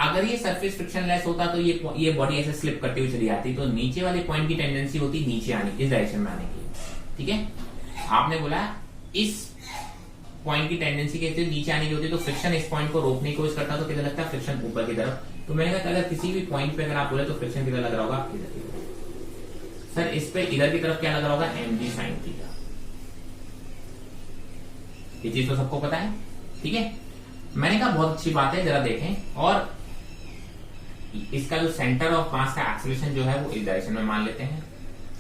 अगर ये सरफेस फ्रिक्शनलेस होता तो ये बॉडी ऐसे स्लिप करती हुई चली जाती, तो नीचे वाले पॉइंट की टेंडेंसी होती नीचे आने की, इस डायरेक्शन में आने की। ठीक है, आपने बोला इस पॉइंट की टेंडेंसी के नीचे आने की होती, तो फ्रिक्शन इस पॉइंट को रोकने की कोशिश करता तो किधर लगता है, फ्रिक्शन ऊपर की तरफ। तो मैंने कहा अगर किसी भी पॉइंट पे अगर आप बोले तो फ्रिक्शन किधर लग रहा होगा, इधर की तरफ। सर इस पे इधर की तरफ क्या लग रहा होगा, mg sin थीटा। ये चीज तो सबको पता है। ठीक है, मैंने कहा बहुत अच्छी बात है, जरा देखें। और इसका जो सेंटर ऑफ मास का एक्सेलरेशन जो है वो इस डायरेक्शन में मान लेते हैं,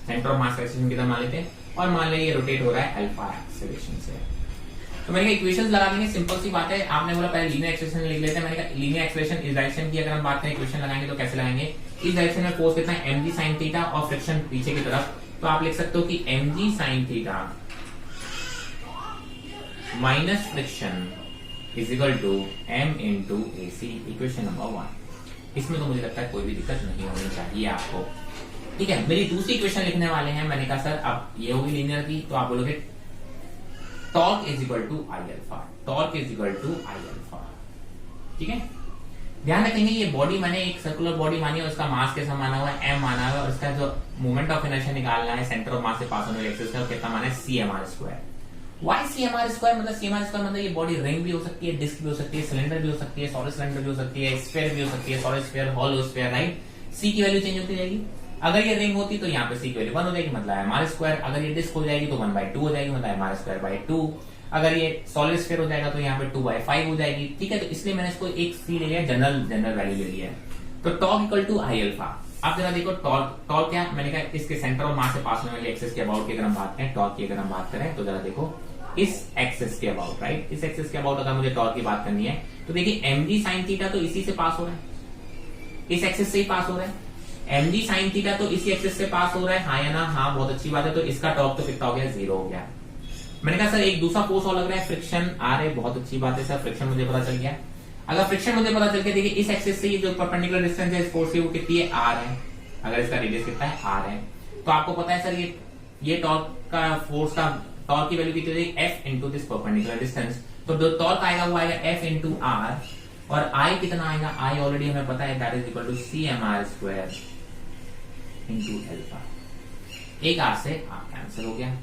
सेंटर ऑफ मास का एक्सेलरेशन किधर मान लेते हैं, और मान लें ये रोटेट हो रहा है अल्फा एक्सेलरेशन से। तो मैंने कहा इक्वेशंस लगा देंगे, सिंपल सी बात है। आपने बोला पहले लीनियर एक्सेलरेशन लिख लेते हैं, मैंने कहा लीनियर एक्सेलरेशन इस डायरेक्शन की अगर हम बात करें इक्वेशन लगाएंगे तो कैसे लगाएंगे, इस डायरेक्शन में फोर्स कितना है, mg sin थीटा, और फ्रिक्शन पीछे की तरफ, तो आप लिख सकते हो कि mg sin theta minus friction is equal to m into AC, equation number 1। इसमें तो मुझे लगता है कोई भी दिक्कत नहीं होनी चाहिए आपको। ठीक है, मेरी दूसरी इक्वेशन लिखने वाले हैं। मैंने कहा सर अब ये होगी लीनियर की, तो आप बोलोगे torque is equal to I alpha, torque is equal to I alpha. ठीक है, ध्यान रखेंगे ये बॉडी मैंने एक सर्कुलर बॉडी मानी है, उसका मास कैसा माना हुआ है, m माना हुआ है, और इसका जो मोमेंट ऑफ इनर्शिया निकालना है सेंटर ऑफ मास से पास होने वाले एक्सिस का, कितना माना है, CMR square. Why CMR square मतलब, CMR स्क्वायर मतलब ये बॉडी रिंग भी हो सकती है, डिस्क भी हो सकती है, सिलेंडर भी हो सकती है, सॉलिड सिलेंडर भी हो सकती है, स्फीयर भी हो सकती है, solid sphere, hollow sphere, right. C की वैल्यू चेंज होती जाएगी। अगर ये रिंग होती तो यहाँ पे C की वैल्यू 1 हो जाएगी, मतलब MR स्क्वायर। अगर ये डिस्क हो जाएगी तो 1/2 हो जाएगी, मतलब MR स्क्वायर बाई 2। अगर ये सॉलिड स्फीयर हो जाएगा तो यहाँ पे 2/5 हो जाएगी। ठीक है, तो इसलिए मैंने इसको एक C ले लिया, जनरल वैल्यू ले लिया है। तो torque equal to I alpha. अब जरा देखो टॉर्क क्या, मैंने कहा इसके सेंटर ऑफ मास से पास होने वाले एक्सिस के अबाउट की अगर हम बात करें, टॉर्क की अगर हम बात करें तो जरा देखो इस एक्सिस के अबाउट, राइट, इस एक्सिस के अबाउट अगर मुझे टॉर्क की बात करनी है तो देखिए mg sin थीटा तो इसी से पास हो रहा है, इस एक्सिस से ही पास हो रहा है। mg sin थीटा तो इसी एक्सिस से पास हो रहा है, हाँ या ना, हाँ, बहुत अच्छी बात है। तो इसका टॉर्क तो कितना हो गया, 0 हो गया। मैंने कहा सर एक दूसरा फोर्स और लग रहा है, फ्रिक्शन आ रहा है, बहुत अच्छी बात है सर, फ्रिक्शन मुझे पता चल गया। अगर फ्रिक्शन मुझे पता चल गया, देखिए इस एक्सिस से ये जो परपेंडिकुलर डिस्टेंस है इस फोर्स की वो कितनी है, r है। अगर इसका रेडियस कितना है, r है, तो आपको पता है सर ये टॉर्क का फोर्स का टॉर्क की वैल्यू कितनी होगी, f into this perpendicular distance. तो जो टॉर्क आएगा वो आएगा f इंटू r, और I कितना आएगा, I ऑलरेडी हमें पता है, that is equal to CMR square into alpha. एक r से r कैंसिल हो गया,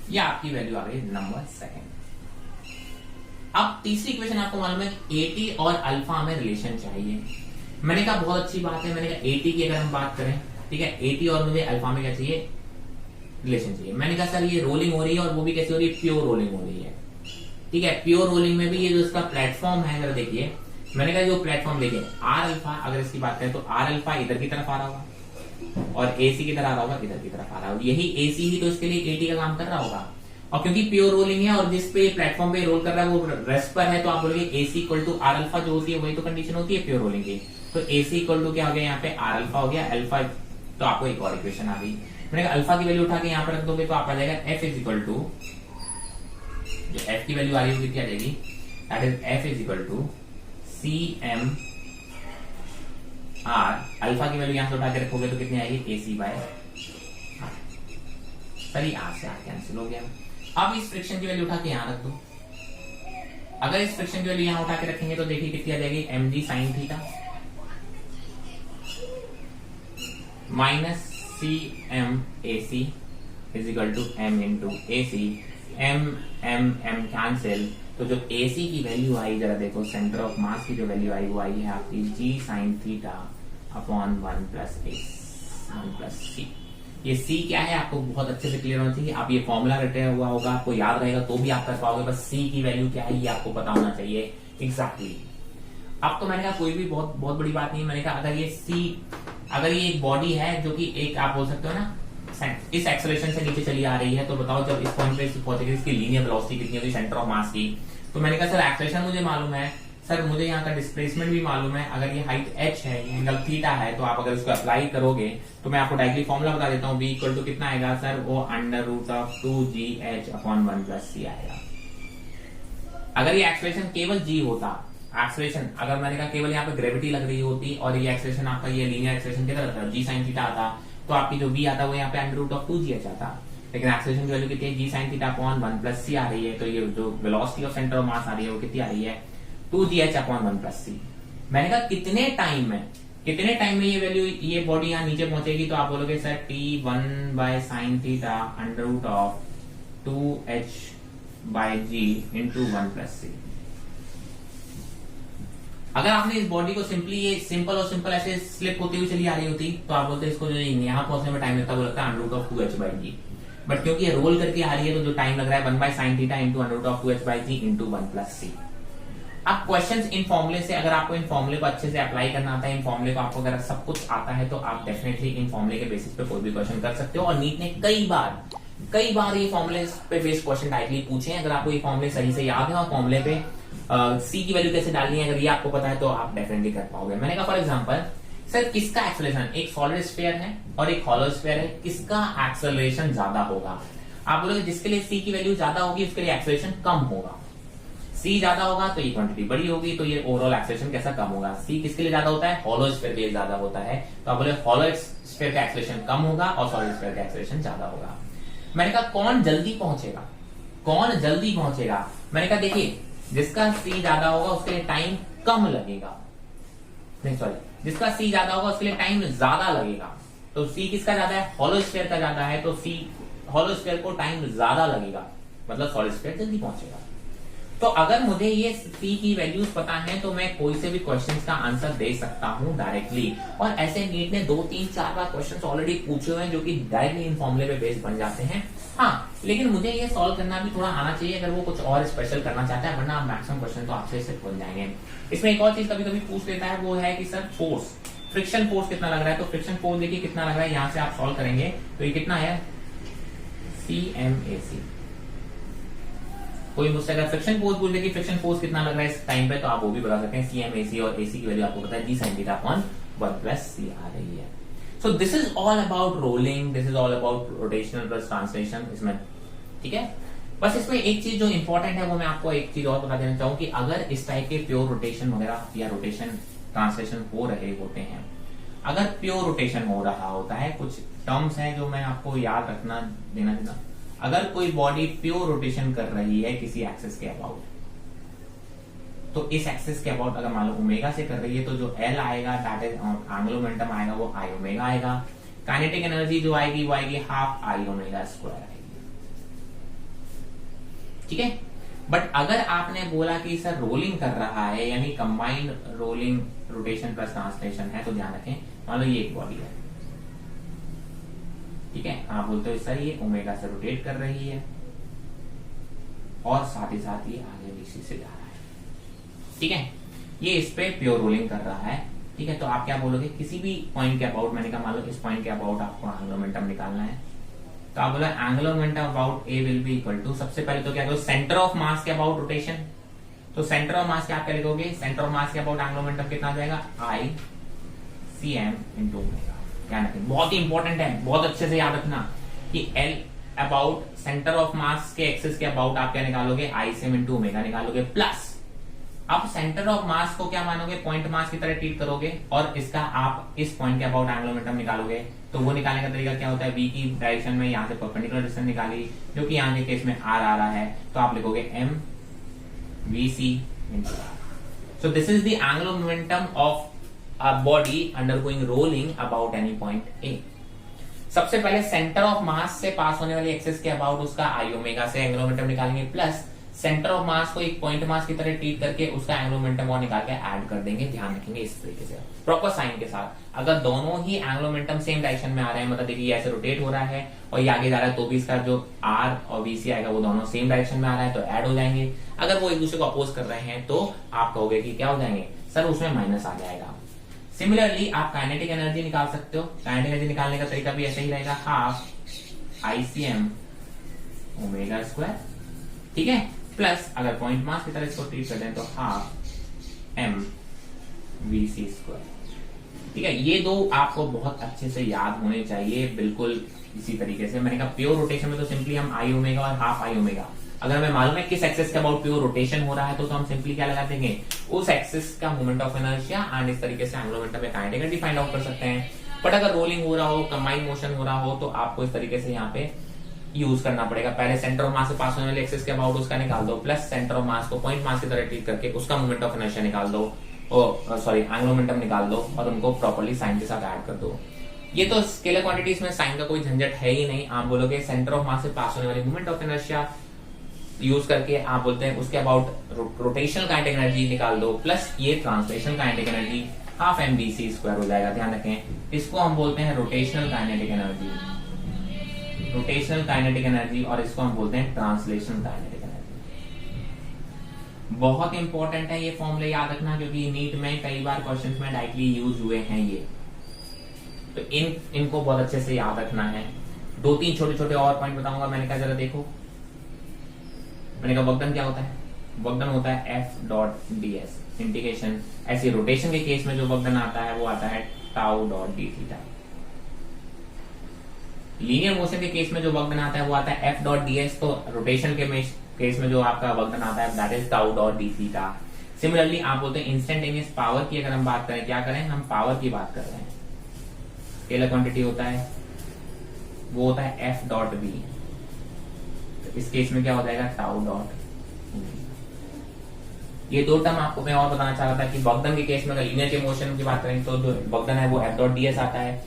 ये आपकी वैल्यू आ गई नंबर 2। अब तीसरी इक्वेशन आपको मालूम है AT और अल्फा में रिलेशन चाहिए। मैंने कहा बहुत अच्छी बात है, मैंने कहा AT की अगर हम बात करें, ठीक है, AT और मुझे अल्फा में क्या चाहिए, रिलेशन चाहिए। मैंने कहा सर ये रोलिंग हो रही है और वो भी कैसे हो रही है, प्योर रोलिंग हो रही है। ठीक है, प्योर रोलिंग में भी ये जो इसका प्लेटफॉर्म है, अगर देखिए मैंने कहा जो प्लेटफॉर्म देखिए R अल्फा, अगर इसकी बात करें तो R अल्फा इधर की तरफ आ रहा होगा और AC की तरफ आ रहा होगा, इधर की तरफ आ रहा होगा। यही AC ही तो इसके लिए AT का काम कर रहा होगा। और क्योंकि प्योर रोलिंग है और जिस पे प्लेटफॉर्म पे रोल कर रहा है वो रेस्ट पर है, तो आप बोलोगे AC equal to R alpha जो होती है वही तो कंडीशन होती है प्योर रोलिंग की। तो AC इक्वल टू क्या हो गया, यहाँ पे R अल्फा हो गया, अल्फा, तो आपको एक और इक्वेशन आ गई। मैंने कहा अल्फा की वैल्यू उठा के यहाँ पर रख दोगे तो आप आ जाएगा F इज इक्वल टू, जो F की वैल्यू आ रही होगी क्या आ जाएगी, that is F is equal to CMR। Alpha की वैल्यू यहां से उठा के रखोगे तो कितनी आएगी, AC बाय सर ये आर से आर कैंसिल हो गया। अब इस फ्रिक्शन की वैल्यू उठा के यहां रख दो। अगर इस फ्रिक्शन की वैल्यू यहां उठा के रखेंगे तो देखिए कितनी आ जाएगी, mg sin theta minus C M A C is equal to M into A C, M cancel. तो जो ए सी की वैल्यू आई जरा देखो, सेंटर ऑफ मास की जो वैल्यू आई वो आई है आपकी g sin theta upon 1 plus C. ये सी क्या है आपको बहुत अच्छे से क्लियर होना चाहिए। आप ये फॉर्मूला रटे हुआ होगा, आपको याद रहेगा तो भी आप कर पाओगे, बस सी की वैल्यू क्या है ये आपको पता होना चाहिए एग्जैक्टली। अब तो मैंने कहा कोई भी बहुत बड़ी बात नहीं। मैंने कहा अगर ये एक बॉडी है जो कि एक आप बोल सकते हो ना इस एक्सेलरेशन से नीचे चली आ रही है, तो बताओ जब इस पॉइंट पे पहुंचेगी इसकी लीनियर वेलोसिटी कितनी होगी सेंटर ऑफ मास की। तो मैंने कहा सर एक्सेलरेशन मुझे मालूम है, सर मुझे यहाँ का डिस्प्लेसमेंट भी मालूम है। अगर ये हाइट h है, ये एंगल थीटा है, तो आप अगर इसको अप्लाई करोगे तो मैं आपको डायरेक्टली फॉर्मूला बता देता हूँ, v इक्वल टू कितना आएगा सर, वो under root of 2gh upon 1 plus c आएगा। अगर ये एक्सेलरेशन केवल g होता, एक्सेलरेशन अगर मैंने कहा केवल यहाँ पे ग्रेविटी लग रही होती और ये एक्सेलरेशन आपका ये लीनियर एक्सेलरेशन कितना रहता है g sin थीटा आता, तो आपकी जो v आता वो यहाँ पे अंडर रूट ऑफ 2gh आता। लेकिन एक्सेलरेशन की वैल्यू कितनी है, g sin theta upon 1 plus c आ रही है, तो ये जो velocity of centre of mass आ रही है वो कितनी आ रही है, 2gh अपॉन 1 प्लस सी। मैंने कहा कितने टाइम में ये वैल्यू ये बॉडी यहाँ नीचे पहुंचेगी, तो आप बोलोगे sir t1 by sine theta under root of 2h by g into 1 plus c. अगर आपने इस बॉडी को सिंपल ऐसे स्लिप होती हुई चली आ रही होती, तो आप बोलते इसको जो यहाँ पहुंचने में टाइम लगता है वो लगता है under root of 2h by g. But क्योंकि ये रोल करके आ रही है तो जो टाइम लग रहा है 1 by sine theta into under root of 2h by g into 1 plus c. अब क्वेश्चंस इन फॉर्मूले से, अगर आपको इन फॉर्मूले को अच्छे से अप्लाई करना आता है, इन फॉर्मूले को आपको अगर सब कुछ आता है, तो आप डेफिनेटली इन फॉर्मूले के बेसिस पे कोई भी क्वेश्चन कर सकते हो। और नीट ने कई बार ये फॉर्मूले पे बेस्ड क्वेश्चन डायरेक्टली पूछे हैं। अगर आपको ये फॉर्मूले सही से याद है और फॉर्मूले पे सी की वैल्यू कैसे डालनी है अगर ये आपको पता है, तो आप डेफिनेटली कर पाओगे। मैंने कहा फॉर एग्जांपल सर किसका एक्सेलरेशन, एक सॉलिड स्फीयर है और एक हॉलो स्फीयर है, किसका एक्सेलरेशन ज्यादा होगा। आप बोलोगे जिसके लिए सी की वैल्यू ज्यादा होगी उसके लिए एक्सेलरेशन कम होगा। सी ज्यादा होगा तो ये क्वांटिटी बड़ी होगी, तो ये ओवरऑल एक्सेलरेशन कैसा कम होगा। सी किसके लिए ज्यादा होता है, हॉलो स्फीयर के लिए ज्यादा होता है, तो आप बोले हॉलो स्फीयर का एक्सेलरेशन कम होगा और सॉलिड स्फीयर का एक्सेलरेशन ज्यादा होगा। मैंने कहा कौन जल्दी पहुंचेगा, मैंने कहा देखिए जिसका सी ज्यादा होगा उसके लिए टाइम कम लगेगा, नहीं सॉरी, जिसका सी ज्यादा होगा उसके लिए टाइम ज्यादा लगेगा। तो सी किसका ज्यादा है, हॉलो स्फीयर का ज्यादा है, तो सी हॉलो स्फीयर को टाइम ज्यादा लगेगा, मतलब सॉलिड स्फीयर जल्दी पहुंचेगा। तो अगर मुझे ये सी की वैल्यूज पता है तो मैं कोई से भी क्वेश्चन का आंसर दे सकता हूं डायरेक्टली। और ऐसे नीट ने 2, 3, 4 बार क्वेश्चन ऑलरेडी पूछे हुए हैं जो कि डायरेक्टली इन फॉर्मूले पे बेस्ड बन जाते हैं। हाँ, लेकिन मुझे ये सॉल्व करना भी थोड़ा आना चाहिए अगर वो कुछ और स्पेशल करना चाहता है, वरना मैक्सिमम क्वेश्चन तो आपसे सिर्फ बन जाएंगे। इसमें एक और चीज कभी कभी पूछ लेता है, वो है कि सर फोर्स, फ्रिक्शन फोर्स कितना लग रहा है। तो फ्रिक्शन फोर्स देखिए कितना लग रहा है, यहां से आप सॉल्व करेंगे तो ये कितना है, CMAC। कोई मुझसे अगर फ्रिक्शन फोर्स पूछ दे कि फ्रिक्शन फोर्स कितना लग रहा है इस टाइम पे, तो आप वो भी बता सकते हैं। CMAC और AC की वैल्यू आपको पता है, g sin theta upon 1 plus c आ रही है। सो this is all about rolling, this is all about rotational plus translation इसमें, ठीक है। बस इसमें एक चीज जो इंपॉर्टेंट है वो मैं आपको एक चीज और बता देना चाहूँ कि अगर इस टाइप के प्योर रोटेशन वगैरह या रोटेशन ट्रांसलेशन हो रहे होते हैं, अगर प्योर रोटेशन हो रहा होता है, कुछ टर्म्स हैं जो मैं आपको याद रखना देना चाहता हूं। अगर कोई बॉडी प्योर रोटेशन कर रही है किसी एक्सिस के अबाउट, तो इस एक्सिस के अबाउट अगर मान लो ओमेगा से कर रही है, तो जो L आएगा दैट इज एंगुलर मोमेंटम आएगा वो I ओमेगा आएगा। काइनेटिक एनर्जी जो आएगी वो आएगी हाफ I ओमेगा स्क्वायर आएगी, ठीक है। बट अगर आपने बोला कि सर रोलिंग कर रहा है यानी combined rolling rotation plus translation है, तो ध्यान रखें मान लो ये एक बॉडी है, ठीक है, आप बोलते हो सर ये ओमेगा से रोटेट कर रही है और साथ ही साथ ये आगे BC से जा रहा है, ठीक है, ये इस पे प्योर रोलिंग कर रहा है, ठीक है। तो आप क्या बोलोगे, किसी भी पॉइंट के अबाउट, मैंने कहा मान लो इस पॉइंट के अबाउट आपको एंगुलर मोमेंटम निकालना है, तो आप बोला angular momentum about A will be equal to, सबसे पहले तो क्या करो सेंटर ऑफ मास के अबाउट रोटेशन, तो सेंटर ऑफ मास के आप क्या लिखोगे, सेंटर ऑफ मास के अबाउट एंगुलर मोमेंटम कितना आ जाएगा, I CM इंटू ओमेगा। बहुत ही इंपॉर्टेंट है, बहुत अच्छे से याद रखना कि L about centre of mass के एक्सिस के अबाउट आप क्या निकालोगे, I CM इंटू ओमेगा निकालोगे, प्लस आप सेंटर ऑफ मास को क्या मानोगे, पॉइंट मास की तरह ट्रीट करोगे और इसका आप इस पॉइंट के अबाउट एंगुलर मोमेंटम निकालोगे। तो वो निकालने का तरीका क्या होता है, v की डायरेक्शन में यहाँ से परपेंडिकुलर डिस्टेंस निकाली, जो कि यहाँ के केस में r आ रहा है, तो आप लिखोगे m vc into r। So this is the angular momentum of a body undergoing rolling about any point A। सबसे पहले सेंटर ऑफ मास से पास होने वाली एक्सिस के अबाउट उसका आई ओमेगा से एंगुलर मोमेंटम निकालेंगे, प्लस सेंटर ऑफ मास को एक पॉइंट मास की तरह ट्रीट करके उसका एंगुलर मोमेंटम और निकाल के ऐड कर देंगे। ध्यान रखेंगे इस तरीके से प्रॉपर साइन के साथ। अगर दोनों ही एंगुलर मोमेंटम सेम डायरेक्शन में आ रहे हैं, मतलब देखिए ऐसे रोटेट हो रहा है और ये आगे जा रहा है, तो भी इसका जो आर और वीसी आएगा वो दोनों सेम डायरेक्शन में आ रहा है तो ऐड हो जाएंगे। अगर वो एक दूसरे को अपोज कर रहे हैं तो आप कहोगे कि क्या हो जाएंगे सर, उसमें माइनस आ जाएगा। सिमिलरली आप काइनेटिक एनर्जी निकाल सकते हो। काइनेटिक एनर्जी निकालने का तरीका भी ऐसे ही रहेगा, हाफ आईसीएम ओमेगा स्क्वायर, ठीक है, प्लस अगर पॉइंट मास की तरह इसको ट्रीट करते हैं तो हाफ एम वीसी स्क्वायर, ठीक है। ये दो आपको बहुत अच्छे से याद होने चाहिए, बिल्कुल इसी तरीके से। मैंने कहा प्योर रोटेशन में तो सिंपली हम आई ओमेगा और हाफ आई ओमेगा, अगर हमें मालूम है किस एक्सिस के अबाउट प्योर रोटेशन हो रहा है तो हम सिंपली क्या लगा देंगे, उस एक्सिस का मोमेंट ऑफ इनर्शिया एंड इस तरीके से एंगुलर मोमेंटम या काइनेटिक एनर्जी फाइंड आउट कर सकते हैं। बट अगर रोलिंग हो रहा हो, कंबाइंड मोशन हो रहा हो, तो आपको इस तरीके से यहाँ पे यूज करना पड़ेगा। पहले सेंटर ऑफ मास से पास होने वाले एक्सिस के अबाउट उसका निकाल दो, प्लस सेंटर ऑफ मास को पॉइंट मास की तरह ट्रीट करके उसका मोमेंट ऑफ इनर्शिया निकाल दो, सॉरी एंगुलर मोमेंटम निकाल दो और उनको प्रॉपर्ली साइन के साथ ऐड कर दो। ये तो स्केलर क्वांटिटीज में साइन का कोई झंझट है ही नहीं। आप बोलोगे सेंटर ऑफ मास से पास होने वाली मोमेंट ऑफ इनर्शिया यूज करके आप बोलते हैं उसके अबाउट रोटेशनल काइनेटिक एनर्जी निकाल दो, प्लस ये translational kinetic energy half M V C square हो जाएगा। ध्यान रखें, इसको हम बोलते हैं rotational kinetic energy, rotational kinetic energy, और इसको हम बोलते हैं ट्रांसलेशनल काइनेटिक एनर्जी। बहुत इंपॉर्टेंट है ये फॉर्मूले याद रखना, क्योंकि नीट में कई बार क्वेश्चंस में डायरेक्टली यूज हुए हैं ये, तो इनको बहुत अच्छे से याद रखना है। दो तीन छोटे छोटे और पॉइंट बताऊंगा। मैंने कहा जरा देखो, मैंने कहा वक्डन क्या होता है, वक्डन होता है F dot D S integration. ऐसे रोटेशन के केस में जो वक्डन आता है वो आता है tau dot D theta. Linear motion के केस में जो वक्डन आता है वो आता है एफ डॉट डी एस। तो रोटेशन के केस में जो आपका वक्डन आता है that is tau dot D theta. Similarly आप बोलते हैं इंस्टेंटेनियस पावर की अगर हम बात करें, क्या करें, हम पावर की बात कर रहे हैं, स्केलर क्वांटिटी होता है वो होता है एफ डॉट बी। इस केस में क्या हो जाएगा, टाउ डॉट। ये दो टर्म आपको मैं और बताना चाह रहा था कि वक्डन के केस में अगर लीनियर के मोशन की बात करें तो जो वक्डन है वो एफ डॉट डी एस आता है,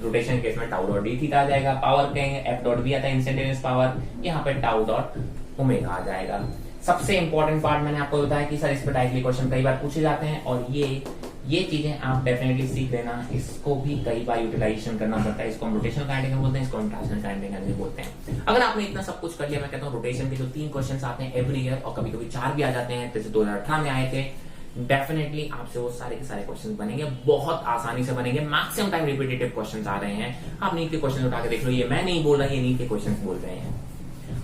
रोटेशन के केस में टाउ डॉट डी थीटा आ जाएगा। पावर कहेंगे एफ डॉट बी आता है इंस्टेंटेनियस पावर, यहाँ पे टाउ डॉट ओमेगा आ जाएगा। सबसे इंपॉर्टेंट पार्ट मैंने आपको बताया कि सर इस पर डायरेक्टली क्वेश्चन कई बार पूछे जाते हैं, और ये चीजें आप डेफिनेटली सीख लेना। इसको भी कई बार यूटिलाइजेशन करना पड़ता है। इसको हम रोटेशनल काइनेटिक बोलते हैं, इसको हम ट्रांसलेशनल काइनेटिक एनर्जी बोलते हैं। अगर आपने इतना सब कुछ कर लिया, मैं कहता हूँ रोटेशन के जो 3 क्वेश्चन आते हैं एवरी ईयर और कभी कभी 4 भी आ जाते हैं, जैसे 2018 में आए थे, डेफिनेटली आपसे वो सारे के सारे क्वेश्चन बनेंगे, बहुत आसानी से बनेंगे। मैक्सिमम टाइम रिपीटेटिव क्वेश्चन आ रहे हैं। आप नीट के क्वेश्चन उठा के देख लो, ये मैं नहीं बोल रहा, ये नीट के क्वेश्चन बोल रहे हैं।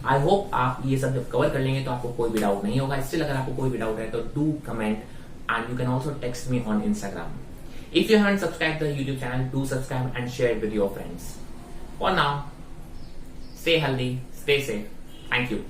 आई होप आप ये सब जब कवर कर लेंगे तो आपको कोई भी डाउट नहीं होगा। स्टिल अगर आपको कोई भी डाउट है तो do comment and you can also text me on Instagram. If you haven't subscribed the YouTube channel, do subscribe and share it with your friends. For now, stay healthy, stay safe. Thank you.